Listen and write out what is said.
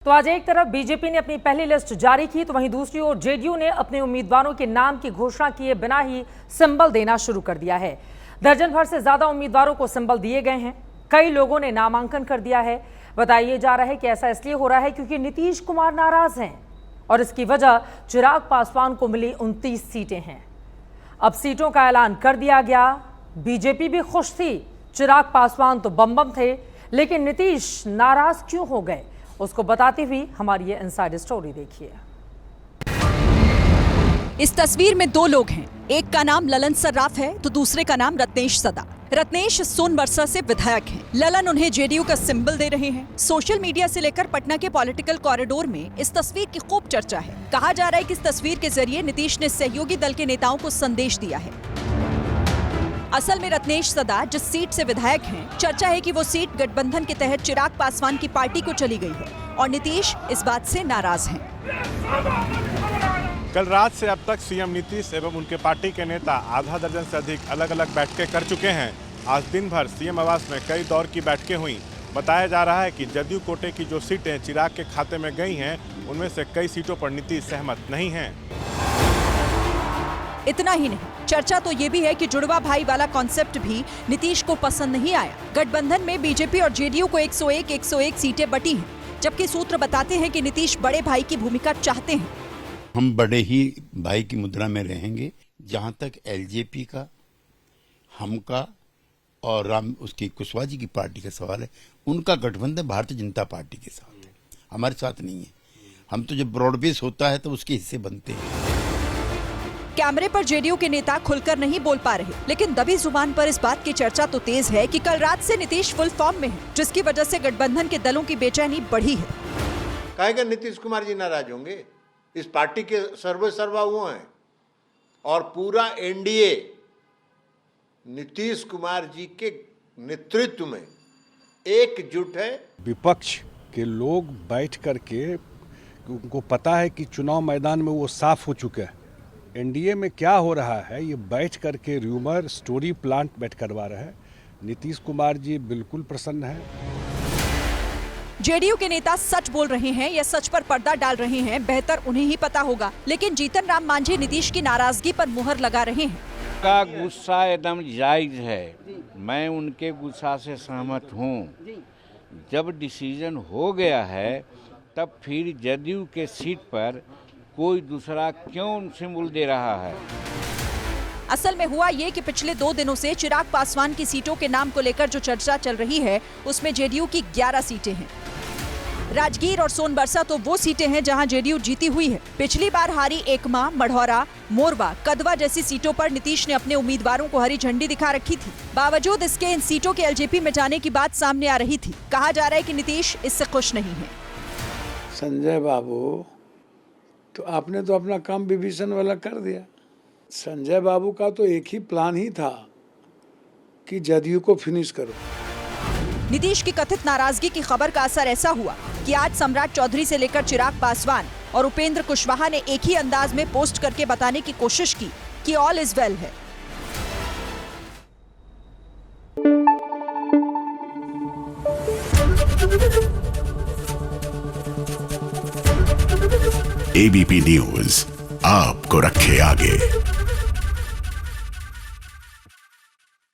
तो आज एक तरफ बीजेपी ने अपनी पहली लिस्ट जारी की तो वहीं दूसरी ओर जेडीयू ने अपने उम्मीदवारों के नाम की घोषणा किए बिना ही सिंबल देना शुरू कर दिया है। दर्जन भर से ज्यादा उम्मीदवारों को सिंबल दिए गए हैं। कई लोगों ने नामांकन कर दिया है। बताया जा रहा है कि ऐसा इसलिए हो रहा है क्योंकि नीतीश कुमार नाराज हैं और इसकी वजह चिराग पासवान को मिली 29 सीटें हैं। अब सीटों का ऐलान कर दिया गया। बीजेपी भी खुश थी, चिराग पासवान तो बम थे, लेकिन नीतीश नाराज क्यों हो गए, उसको बताती हुई हमारी ये इनसाइड स्टोरी देखिए। इस तस्वीर में दो लोग हैं, एक का नाम ललन सर्राफ है तो दूसरे का नाम रत्नेश सदा। रत्नेश सोनबरसा से विधायक हैं। ललन उन्हें जेडीयू का सिंबल दे रहे हैं। सोशल मीडिया से लेकर पटना के पॉलिटिकल कॉरिडोर में इस तस्वीर की खूब चर्चा है। कहा जा रहा है कि इस तस्वीर के जरिए नीतीश ने सहयोगी दल के नेताओं को संदेश दिया है। असल में रत्नेश सदा जिस सीट से विधायक हैं, चर्चा है कि वो सीट गठबंधन के तहत चिराग पासवान की पार्टी को चली गई है और नीतीश इस बात से नाराज हैं। कल रात से अब तक सीएम नीतीश एवं उनके पार्टी के नेता आधा दर्जन से अधिक अलग अलग बैठकें कर चुके हैं। आज दिन भर सीएम आवास में कई दौर की बैठकें हुई। बताया जा रहा है कि जदयू कोटे की जो सीटें चिराग के खाते में गई हैं, उनमें से कई सीटों पर नीतीश सहमत नहीं हैं। इतना ही नहीं, चर्चा तो ये भी है कि जुड़वा भाई वाला कॉन्सेप्ट भी नीतीश को पसंद नहीं आया। गठबंधन में बीजेपी और जेडीयू को 101 सीटें बटी हैं, जबकि सूत्र बताते हैं कि नीतीश बड़े भाई की भूमिका चाहते हैं। हम बड़े ही भाई की मुद्रा में रहेंगे। जहां तक एलजेपी का, हम का और राम उसकी कुशवाहा जी की पार्टी का सवाल है, उनका गठबंधन भारतीय जनता पार्टी के साथ है, हमारे साथ नहीं है। हम तो जब ब्रॉडबेस होता है तो उसके हिस्से बनते हैं। कैमरे पर जेडीयू के नेता खुलकर नहीं बोल पा रहे, लेकिन दबी जुबान पर इस बात की चर्चा तो तेज है कि कल रात से नीतीश फुल फॉर्म में है, जिसकी वजह से गठबंधन के दलों की बेचैनी बढ़ी है। कहेगा नीतीश कुमार जी नाराज होंगे, इस पार्टी के सर्वा वो हैं और पूरा एनडीए नीतीश कुमार जी के नेतृत्व में एकजुट है। विपक्ष के लोग बैठ करके, उनको पता है कि चुनाव मैदान में वो साफ हो चुके हैं। एनडीए में क्या हो रहा है, ये बैठ करके र्यूमर स्टोरी प्लांट बैठ करवा रहे हैं। नीतीश कुमार जी बिल्कुल प्रसन्न हैं। जेडीयू के नेता सच बोल रहे हैं या सच पर पर्दा डाल रहे हैं, बेहतर उन्हें ही पता होगा, लेकिन जीतन राम मांझी नीतीश की नाराजगी पर मुहर लगा रहे हैं। का गुस्सा एकदम जायज है, मैं उनके गुस्सा से सहमत हूँ। जब डिसीजन हो गया है तब फिर जदयू के सीट पर कोई दूसरा क्यों सिंबल दे रहा है। असल में हुआ ये कि पिछले 2 दिनों से चिराग पासवान की सीटों के नाम को लेकर जो चर्चा चल रही है, उसमें जेडीयू की 11 सीटें हैं। राजगीर और सोनबरसा तो वो सीटें हैं जहां जेडीयू जीती हुई है। पिछली बार हारी एकमा, मढ़ौरा, मोरबा, कदवा जैसी सीटों पर नीतीश ने अपने उम्मीदवारों को हरी झंडी दिखा रखी थी। बावजूद इसके इन सीटों के एलजेपी में जाने की बात सामने आ रही थी। कहा जा रहा है कि नीतीश इससे खुश नहीं है। संजय बाबू, तो आपने तो अपना काम विभीषण वाला कर दिया। संजय बाबू का तो एक ही प्लान ही था कि जदयू को फिनिश करो। नीतीश की कथित नाराजगी की खबर का असर ऐसा हुआ कि आज सम्राट चौधरी से लेकर चिराग पासवान और उपेंद्र कुशवाहा ने एक ही अंदाज में पोस्ट करके बताने की कोशिश की कि ऑल इज वेल है। एबीपी न्यूज आपको रखे आगे।